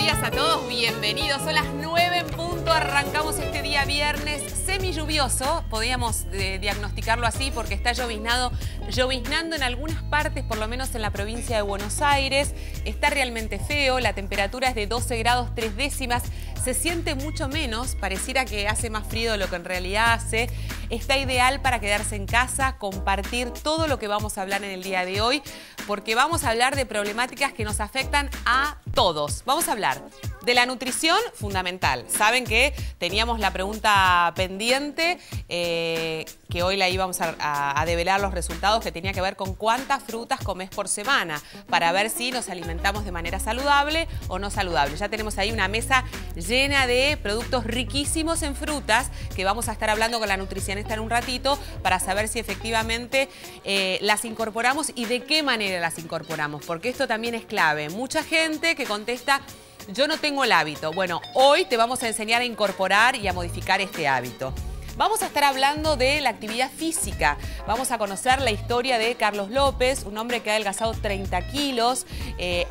días a todos, bienvenidos. Son las 9 en punto, arrancamos este día viernes semi-lluvioso. Podríamos diagnosticarlo así porque está lloviznando en algunas partes, por lo menos en la provincia de Buenos Aires. Está realmente feo, la temperatura es de 12 grados 3 décimas. Se siente mucho menos, pareciera que hace más frío de lo que en realidad hace. Está ideal para quedarse en casa, compartir todo lo que vamos a hablar en el día de hoy, porque vamos a hablar de problemáticas que nos afectan a todos. Vamos a hablar de la nutrición, fundamental. Saben que teníamos la pregunta pendiente, que hoy la íbamos a develar los resultados, que tenía que ver con cuántas frutas comes por semana, para ver si nos alimentamos de manera saludable o no saludable. Ya tenemos ahí una mesa llena de productos riquísimos en frutas, que vamos a estar hablando con la nutricionista en un ratito, para saber si efectivamente las incorporamos y de qué manera las incorporamos, porque esto también es clave. Mucha gente que contesta: yo no tengo el hábito. Bueno, hoy te vamos a enseñar a incorporar y a modificar este hábito. Vamos a estar hablando de la actividad física. Vamos a conocer la historia de Carlos López, un hombre que ha adelgazado 30 kilos,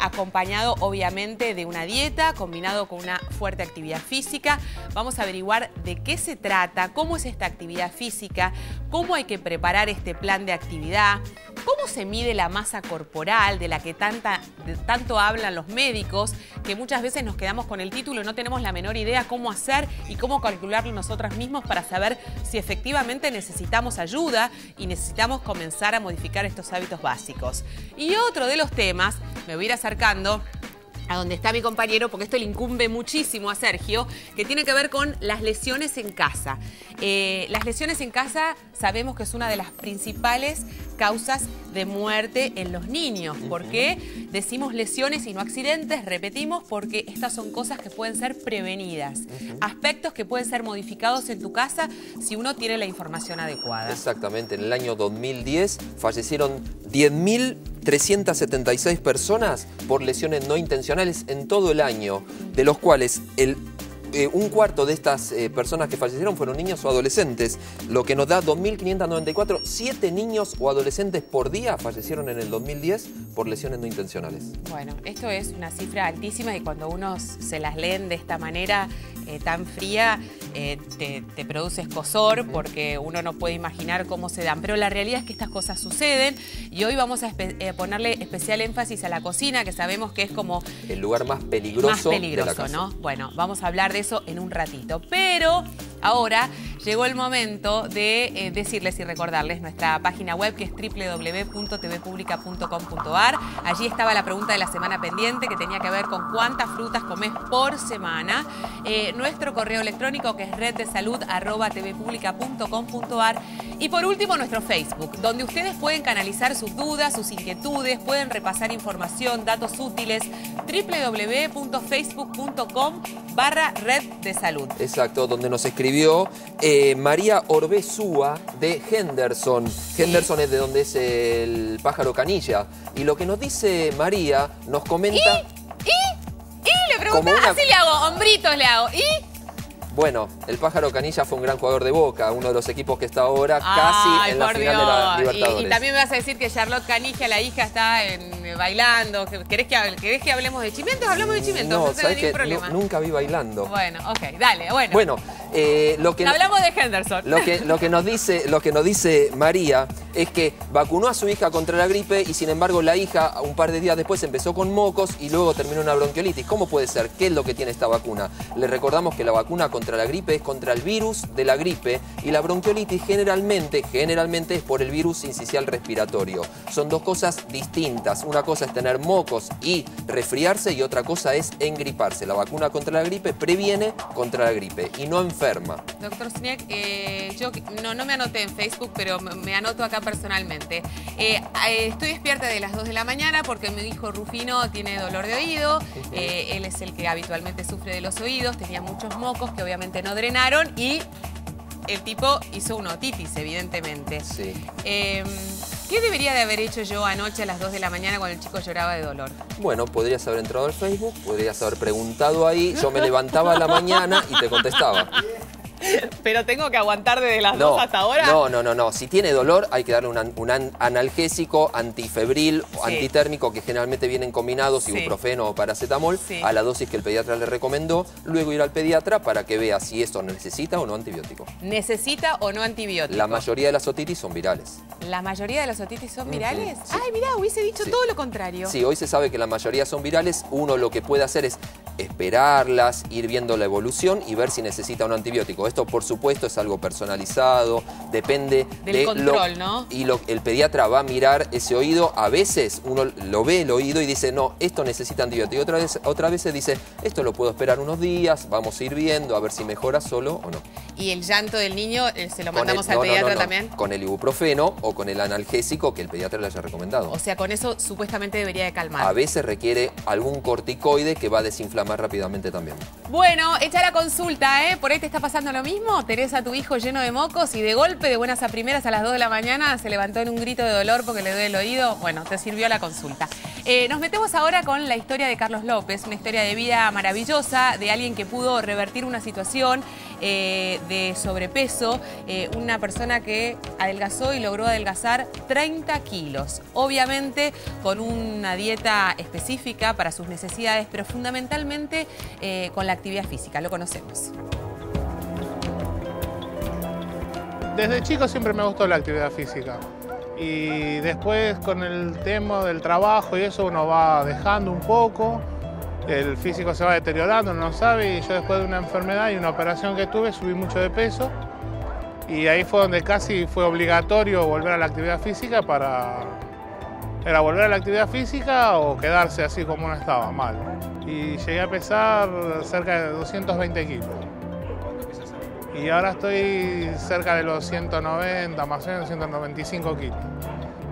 acompañado obviamente de una dieta, combinado con una fuerte actividad física. Vamos a averiguar de qué se trata, cómo es esta actividad física, cómo hay que preparar este plan de actividad, cómo se mide la masa corporal de la que tanto hablan los médicos, que muchas veces nos quedamos con el título y no tenemos la menor idea cómo hacer y cómo calcularlo nosotras mismos para saber si efectivamente necesitamos ayuda y necesitamos comenzar a modificar estos hábitos básicos. Y otro de los temas, me voy a ir acercando a donde está mi compañero, porque esto le incumbe muchísimo a Sergio, que tiene que ver con las lesiones en casa. Las lesiones en casa sabemos que es una de las principales causas de muerte en los niños. ¿Por qué decimos lesiones y no accidentes? Repetimos, porque estas son cosas que pueden ser prevenidas, aspectos que pueden ser modificados en tu casa si uno tiene la información adecuada. Exactamente, en el año 2010 fallecieron 10.376 personas por lesiones no intencionales en todo el año, de los cuales un cuarto de estas personas que fallecieron fueron niños o adolescentes, lo que nos da 2.594, 7 niños o adolescentes por día fallecieron en el 2010 por lesiones no intencionales. Bueno, esto es una cifra altísima y cuando uno se las leen de esta manera tan fría, te produce escozor, porque uno no puede imaginar cómo se dan. Pero la realidad es que estas cosas suceden y hoy vamos a ponerle especial énfasis a la cocina, que sabemos que es como el lugar más peligroso de la casa, ¿no? Bueno, vamos a hablar de eso en un ratito. Pero ahora llegó el momento de decirles y recordarles nuestra página web, que es www.tvpublica.com.ar. Allí estaba la pregunta de la semana pendiente, que tenía que ver con cuántas frutas comes por semana. Nuestro correo electrónico, que es reddesalud@tvpublica.com.ar. Y por último, nuestro Facebook, donde ustedes pueden canalizar sus dudas, sus inquietudes, pueden repasar información, datos útiles, www.facebook.com/reddesalud. Exacto, donde nos escribió María Orbezúa de Henderson. Henderson es de donde es el pájaro canilla. Y lo que nos dice María, nos comenta... Le preguntaba, así le hago, hombritos le hago. Bueno, el pájaro canilla fue un gran jugador de Boca, uno de los equipos que está ahora casi en la final de la Libertadores. Y también me vas a decir que Charlotte Canija, la hija, está bailando. ¿Querés que hablemos de chimentos? Hablamos de chimentos, no ¿sabes qué? Nunca vi bailando. Bueno, ok, dale, bueno. Bueno, hablamos de Henderson. Lo que nos dice María es que vacunó a su hija contra la gripe y sin embargo la hija un par de días después empezó con mocos y luego terminó en una bronquiolitis. ¿Cómo puede ser? ¿Qué es lo que tiene esta vacuna? Le recordamos que la vacuna contra la gripe es contra el virus de la gripe y la bronquiolitis generalmente es por el virus sincicial respiratorio. Son dos cosas distintas. Una cosa es tener mocos y resfriarse y otra cosa es engriparse. La vacuna contra la gripe previene contra la gripe y no enferma. Doctor Sniek, yo no me anoté en Facebook, pero me anoto acá personalmente. Estoy despierta de las 2 de la mañana porque mi hijo Rufino tiene dolor de oído. Él es el que habitualmente sufre de los oídos. Tenía muchos mocos que obviamente no drenaron y el tipo hizo una otitis, evidentemente. Sí. ¿Qué debería de haber hecho yo anoche a las 2 de la mañana cuando el chico lloraba de dolor? Bueno, podrías haber entrado al Facebook, podrías haber preguntado ahí, yo me levantaba a la mañana y te contestaba. Pero tengo que aguantar desde las 2 hasta ahora. No. Si tiene dolor hay que darle un analgésico, antifebril, antitérmico, que generalmente vienen combinados, ibuprofeno o paracetamol, a la dosis que el pediatra le recomendó. Luego ir al pediatra para que vea si esto necesita o no antibiótico. ¿Necesita o no antibiótico? La mayoría de las otitis son virales. ¿La mayoría de las otitis son virales? Sí. Ay, mirá, hubiese dicho todo lo contrario. Sí, hoy se sabe que la mayoría son virales. Uno lo que puede hacer es esperarlas, ir viendo la evolución y ver si necesita un antibiótico. Esto, por supuesto, es algo personalizado, depende del control, ¿no? Y el pediatra va a mirar ese oído. A veces uno lo ve el oído y dice, no, esto necesita antibiótico. Otra vez se dice, esto lo puedo esperar unos días, vamos a ir viendo a ver si mejora solo o no. ¿Y el llanto del niño se lo mandamos al pediatra también? Con el ibuprofeno o con el analgésico que el pediatra le haya recomendado. O sea, con eso supuestamente debería de calmar. A veces requiere algún corticoide que va a desinflamar rápidamente también. Bueno, echa la consulta, ¿eh? Por ahí te está pasando lo mismo. Tenés a tu hijo lleno de mocos y de golpe, de buenas a primeras, a las 2 de la mañana, se levantó en un grito de dolor porque le duele el oído. Bueno, te sirvió la consulta. Nos metemos ahora con la historia de Carlos López, una historia de vida maravillosa de alguien que pudo revertir una situación de sobrepeso, una persona que adelgazó y logró adelgazar 30 kilos. Obviamente con una dieta específica para sus necesidades, pero fundamentalmente con la actividad física. Lo conocemos. Desde chico siempre me gustó la actividad física. Y después con el tema del trabajo y eso uno va dejando un poco. El físico se va deteriorando, uno no sabe. Y yo después de una enfermedad y una operación que tuve subí mucho de peso. Y ahí fue donde casi fue obligatorio volver a la actividad física Era volver a la actividad física o quedarse así como uno estaba, mal. Y llegué a pesar cerca de 220 kilos. Y ahora estoy cerca de los 190, más o menos 195 kilos.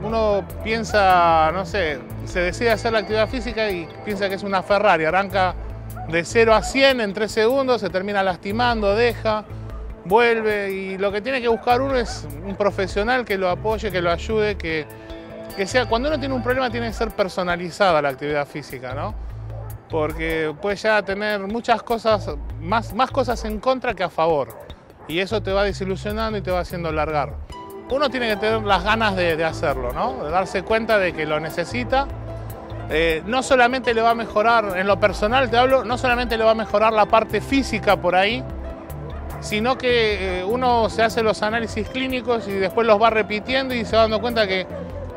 Uno piensa, no sé, se decide hacer la actividad física y piensa que es una Ferrari. Arranca de 0 a 100 en 3 segundos, se termina lastimando, deja, vuelve. Y lo que tiene que buscar uno es un profesional que lo apoye, que lo ayude, que sea, cuando uno tiene un problema tiene que ser personalizada la actividad física, ¿no? Porque puede ya tener muchas cosas, más cosas en contra que a favor. Y eso te va desilusionando y te va haciendo largar. Uno tiene que tener las ganas de hacerlo, ¿no? De darse cuenta de que lo necesita. No solamente le va a mejorar, en lo personal te hablo, no solamente le va a mejorar la parte física por ahí, sino que uno se hace los análisis clínicos y después los va repitiendo y se va dando cuenta que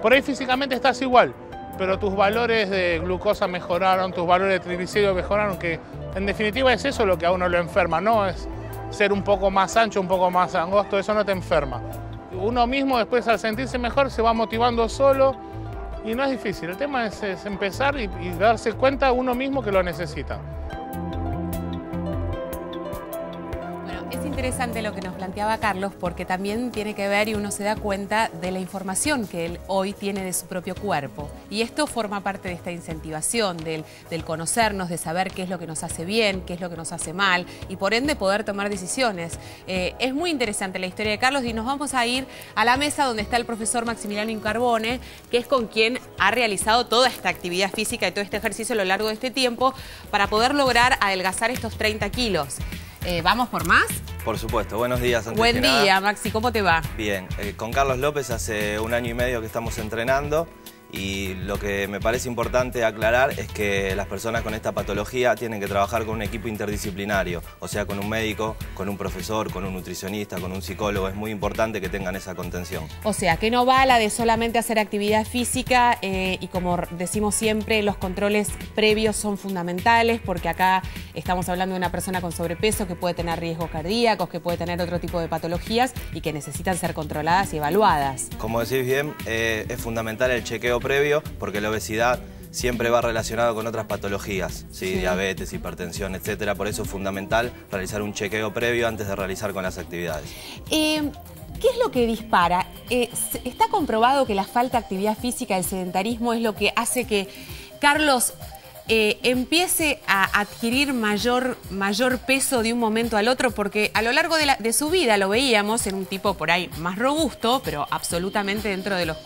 por ahí físicamente estás igual, pero tus valores de glucosa mejoraron, tus valores de triglicéridos mejoraron, que en definitiva es eso lo que a uno lo enferma, no es ser un poco más ancho, un poco más angosto, eso no te enferma. Uno mismo después al sentirse mejor se va motivando solo y no es difícil. El tema es empezar y darse cuenta uno mismo que lo necesita. Es interesante lo que nos planteaba Carlos porque también tiene que ver y uno se da cuenta de la información que él hoy tiene de su propio cuerpo. Y esto forma parte de esta incentivación, del conocernos, de saber qué es lo que nos hace bien, qué es lo que nos hace mal y por ende poder tomar decisiones. Es muy interesante la historia de Carlos y nos vamos a ir a la mesa donde está el profesor Maximiliano Incarbone, que es con quien ha realizado toda esta actividad física y todo este ejercicio a lo largo de este tiempo para poder lograr adelgazar estos 30 kilos. ¿Vamos por más? Por supuesto. Buenos días. Buen día, Maxi. ¿Cómo te va? Bien. Con Carlos López hace 1 año y medio que estamos entrenando y lo que me parece importante aclarar es que las personas con esta patología tienen que trabajar con un equipo interdisciplinario, o sea, con un médico, con un profesor, con un nutricionista, con un psicólogo. Es muy importante que tengan esa contención. O sea, que no va la de solamente hacer actividad física y como decimos siempre, los controles previos son fundamentales porque acá estamos hablando de una persona con sobrepeso que puede tener riesgos cardíacos, que puede tener otro tipo de patologías y que necesitan ser controladas y evaluadas. Como decís bien, es fundamental el chequeo previo porque la obesidad siempre va relacionado con otras patologías, ¿sí? Diabetes, hipertensión, etcétera. Por eso es fundamental realizar un chequeo previo antes de realizar con las actividades. ¿Qué es lo que dispara? ¿Está comprobado que la falta de actividad física, el sedentarismo, es lo que hace que Carlos empiece a adquirir mayor peso de un momento al otro? Porque a lo largo de su vida lo veíamos en un tipo por ahí más robusto, pero absolutamente dentro de los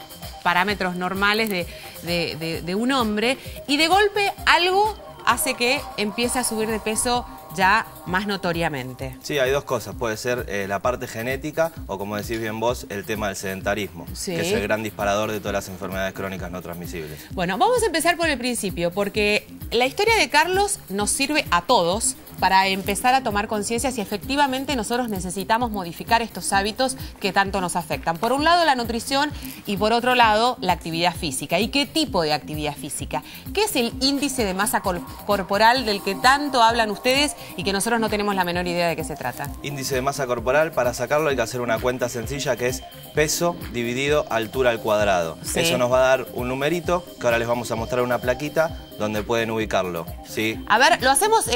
parámetros normales de un hombre, y de golpe algo hace que empiece a subir de peso ya más notoriamente? Sí, hay dos cosas. Puede ser la parte genética o, como decís bien vos, el tema del sedentarismo, sí, que es el gran disparador de todas las enfermedades crónicas no transmisibles. Bueno, vamos a empezar por el principio, porque la historia de Carlos nos sirve a todos para empezar a tomar conciencia si efectivamente nosotros necesitamos modificar estos hábitos que tanto nos afectan. Por un lado, la nutrición y por otro lado, la actividad física. ¿Y qué tipo de actividad física? ¿Qué es el índice de masa corporal del que tanto hablan ustedes y que nosotros no tenemos la menor idea de qué se trata? Índice de masa corporal, para sacarlo hay que hacer una cuenta sencilla que es peso dividido altura al cuadrado. Sí. Eso nos va a dar un numerito que ahora les vamos a mostrar una plaquita donde pueden ubicarlo, ¿sí? A ver, lo hacemos,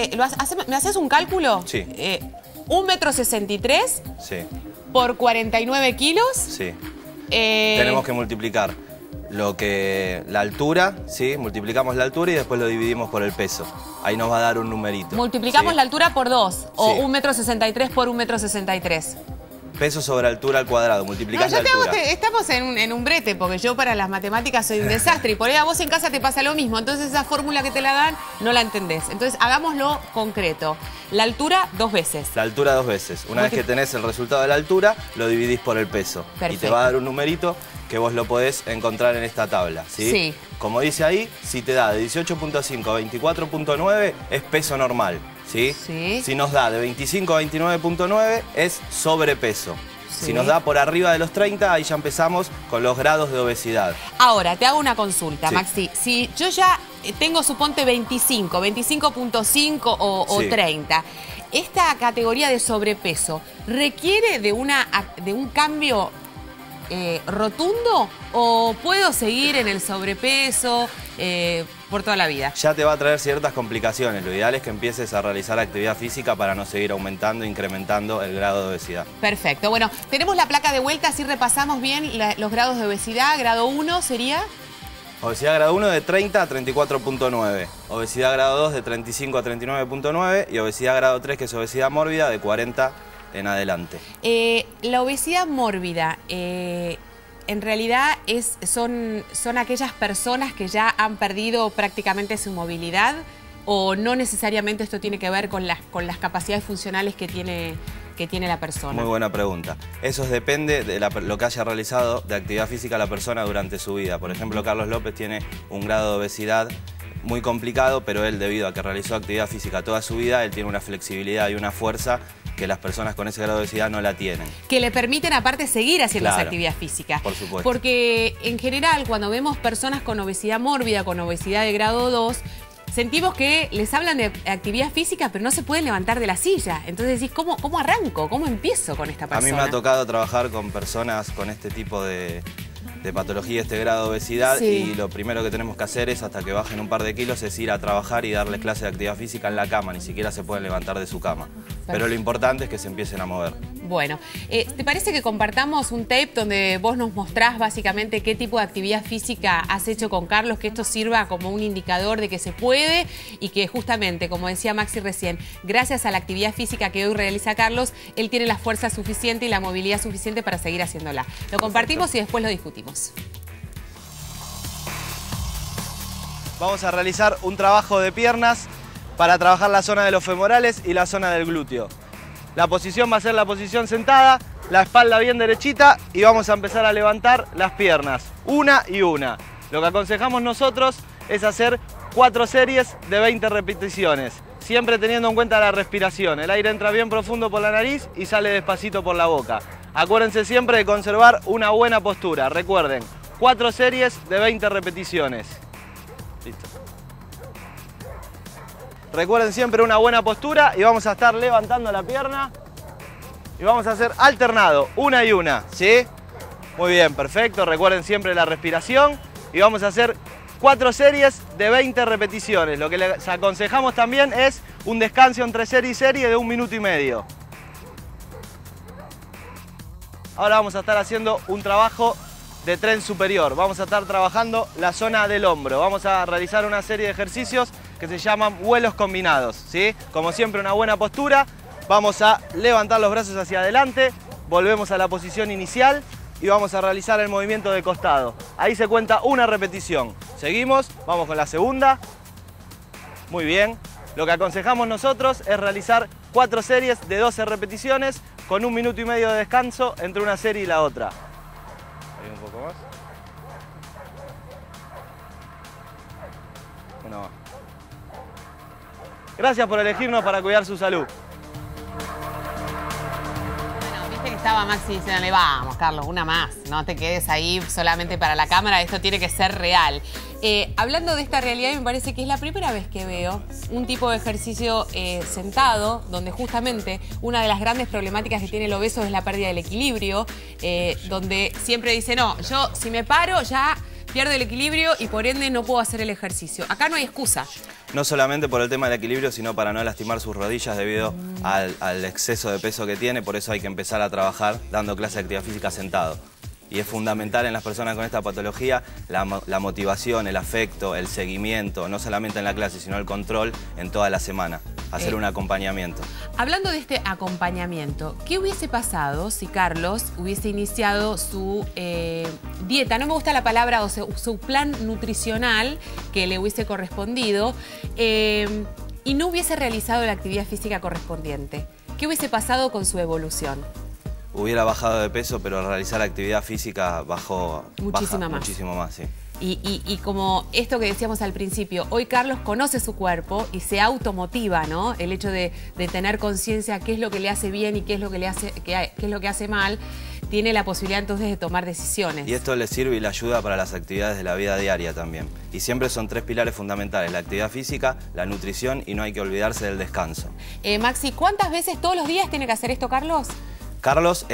¿me haces un cálculo? Sí. 1,63 m Sí, por 49 kilos. sí. Tenemos que multiplicar la altura, ¿sí? Multiplicamos la altura y después lo dividimos por el peso. Ahí nos va a dar un numerito. Multiplicamos ¿sí? la altura por 2, o Sí. 1,63 m por 1,63 m. Peso sobre altura al cuadrado, multiplicás la altura. Estamos en un brete, porque yo para las matemáticas soy un desastre y por ahí a vos en casa te pasa lo mismo. Entonces esa fórmula que te la dan no la entendés. Entonces hagámoslo concreto. La altura 2 veces. La altura 2 veces. Una vez que tenés el resultado de la altura, lo dividís por el peso. Perfecto. Y te va a dar un numerito que vos lo podés encontrar en esta tabla, ¿sí? Sí. Como dice ahí, si te da de 18.5 a 24.9 es peso normal, ¿sí? Sí. Si nos da de 25 a 29.9 es sobrepeso. Sí. Si nos da por arriba de los 30, ahí ya empezamos con los grados de obesidad. Ahora, te hago una consulta, Sí. Maxi. Si yo ya tengo, suponte, 25.5 o Sí. 30, ¿esta categoría de sobrepeso requiere de un cambio rotundo o puedo seguir en el sobrepeso por toda la vida? Ya te va a traer ciertas complicaciones. Lo ideal es que empieces a realizar actividad física para no seguir aumentando, incrementando el grado de obesidad. Perfecto. Bueno, tenemos la placa de vuelta, así repasamos bien los grados de obesidad. Grado 1 sería... Obesidad grado 1 de 30 a 34.9. Obesidad grado 2 de 35 a 39.9. Y obesidad grado 3, que es obesidad mórbida, de 40 en adelante. La obesidad mórbida, en realidad son aquellas personas que ya han perdido prácticamente su movilidad, o no necesariamente esto tiene que ver con las capacidades funcionales que tiene la persona. Muy buena pregunta. Eso depende de lo que haya realizado de actividad física la persona durante su vida. Por ejemplo, Carlos López tiene un grado de obesidad muy complicado, pero él, debido a que realizó actividad física toda su vida, él tiene una flexibilidad y una fuerza que las personas con ese grado de obesidad no la tienen. Que le permiten aparte seguir haciendo esa Claro, actividad física. por supuesto. Porque en general cuando vemos personas con obesidad mórbida, con obesidad de grado 2, sentimos que les hablan de actividad física pero no se pueden levantar de la silla. Entonces decís, ¿cómo arranco? ¿Cómo empiezo con esta A persona? mí me ha tocado trabajar con personas con este tipo de patología, este grado de obesidad, Sí. y lo primero que tenemos que hacer es, hasta que bajen un par de kilos, es ir a trabajar y darles clase de actividad física en la cama. Ni siquiera se pueden levantar de su cama. Pero lo importante es que se empiecen a mover. Bueno, ¿te parece que compartamos un tape donde vos nos mostrás básicamente qué tipo de actividad física has hecho con Carlos, que esto sirva como un indicador de que se puede y que justamente, como decía Maxi recién, gracias a la actividad física que hoy realiza Carlos, él tiene la fuerza suficiente y la movilidad suficiente para seguir haciéndola? Lo compartimos y después lo discutimos. Vamos a realizar un trabajo de piernas para trabajar la zona de los femorales y la zona del glúteo. La posición va a ser la posición sentada, la espalda bien derechita, y vamos a empezar a levantar las piernas, una y una. Lo que aconsejamos nosotros es hacer 4 series de 20 repeticiones, siempre teniendo en cuenta la respiración. El aire entra bien profundo por la nariz y sale despacito por la boca. Acuérdense siempre de conservar una buena postura. Recuerden, 4 series de 20 repeticiones. Listo. Recuerden siempre una buena postura y vamos a estar levantando la pierna y vamos a hacer alternado, una y una, ¿sí? Muy bien, perfecto. Recuerden siempre la respiración y vamos a hacer 4 series de 20 repeticiones. Lo que les aconsejamos también es un descanso entre serie y serie de 1 minuto y medio. Ahora vamos a estar haciendo un trabajo de tren superior. Vamos a estar trabajando la zona del hombro. Vamos a realizar una serie de ejercicios que se llaman vuelos combinados, ¿sí? Como siempre, una buena postura. Vamos a levantar los brazos hacia adelante, volvemos a la posición inicial y vamos a realizar el movimiento de costado. Ahí se cuenta una repetición. Seguimos, vamos con la segunda. Muy bien. Lo que aconsejamos nosotros es realizar 4 series de 12 repeticiones con 1 minuto y medio de descanso entre una serie y la otra. Ahí un poco más. Una más. Gracias por elegirnos para cuidar su salud. Bueno, viste que estaba Maxi diciéndole, vamos, Carlos, una más. No te quedes ahí solamente para la cámara, esto tiene que ser real. Hablando de esta realidad, me parece que es la primera vez que veo un tipo de ejercicio sentado, donde justamente una de las grandes problemáticas que tiene el obeso es la pérdida del equilibrio, donde siempre dice, no, yo si me paro ya pierdo el equilibrio y por ende no puedo hacer el ejercicio. Acá no hay excusa. No solamente por el tema del equilibrio, sino para no lastimar sus rodillas debido al exceso de peso que tiene, por eso hay que empezar a trabajar dando clase de actividad física sentado. Y es fundamental en las personas con esta patología la motivación, el afecto, el seguimiento, no solamente en la clase, sino el control en toda la semana, hacer un acompañamiento. Hablando de este acompañamiento, ¿qué hubiese pasado si Carlos hubiese iniciado su dieta? No me gusta la palabra, o sea, su plan nutricional que le hubiese correspondido y no hubiese realizado la actividad física correspondiente. ¿Qué hubiese pasado con su evolución? Hubiera bajado de peso, pero al realizar actividad física bajó muchísimo más, sí. Y como esto que decíamos al principio, hoy Carlos conoce su cuerpo y se automotiva, ¿no? El hecho de tener conciencia qué es lo que le hace bien y qué es lo que le hace, qué es lo que hace mal, tiene la posibilidad entonces de tomar decisiones. Y esto le sirve y le ayuda para las actividades de la vida diaria también. Y siempre son 3 pilares fundamentales: la actividad física, la nutrición y no hay que olvidarse del descanso. Maxi, ¿cuántas veces todos los días tiene que hacer esto, Carlos? Carlos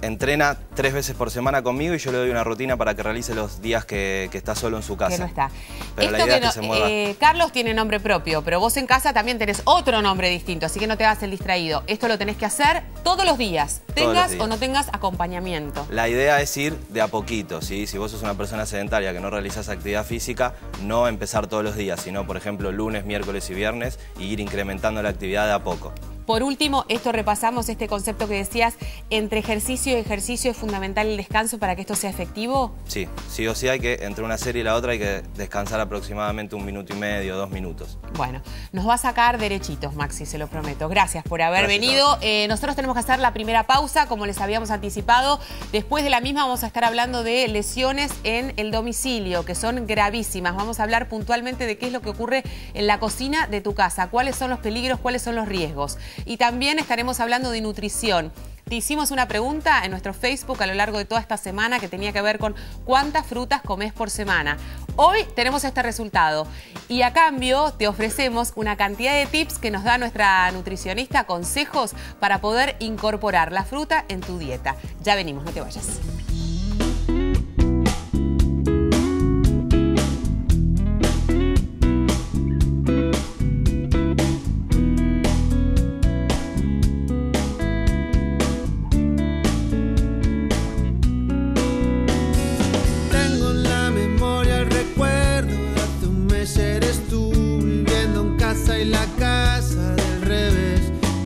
entrena 3 veces por semana conmigo y yo le doy una rutina para que realice los días que está solo en su casa. Que no está. Pero la idea es que se mueva. Carlos tiene nombre propio, pero vos en casa también tenés otro nombre distinto, así que no te hagas el distraído. Esto lo tenés que hacer todos los días, tengas o no tengas acompañamiento. La idea es ir de a poquito, ¿sí? Si vos sos una persona sedentaria que no realizás actividad física, no empezar todos los días, sino, por ejemplo, lunes, miércoles y viernes, y ir incrementando la actividad de a poco. Por último, repasamos este concepto que decías, entre ejercicio y ejercicio es fundamental el descanso para que esto sea efectivo. Sí, sí o sí hay que, entre una serie y la otra hay que descansar aproximadamente 1 minuto y medio, 2 minutos. Bueno, nos va a sacar derechitos, Maxi, se lo prometo. Gracias por haber venido. Nosotros tenemos que hacer la primera pausa, como les habíamos anticipado. Después de la misma vamos a estar hablando de lesiones en el domicilio, que son gravísimas. Vamos a hablar puntualmente de qué es lo que ocurre en la cocina de tu casa, cuáles son los peligros, cuáles son los riesgos. Y también estaremos hablando de nutrición. Te hicimos una pregunta en nuestro Facebook a lo largo de toda esta semana que tenía que ver con cuántas frutas comes por semana. Hoy tenemos este resultado y a cambio te ofrecemos una cantidad de tips que nos da nuestra nutricionista, consejos para poder incorporar la fruta en tu dieta. Ya venimos, no te vayas.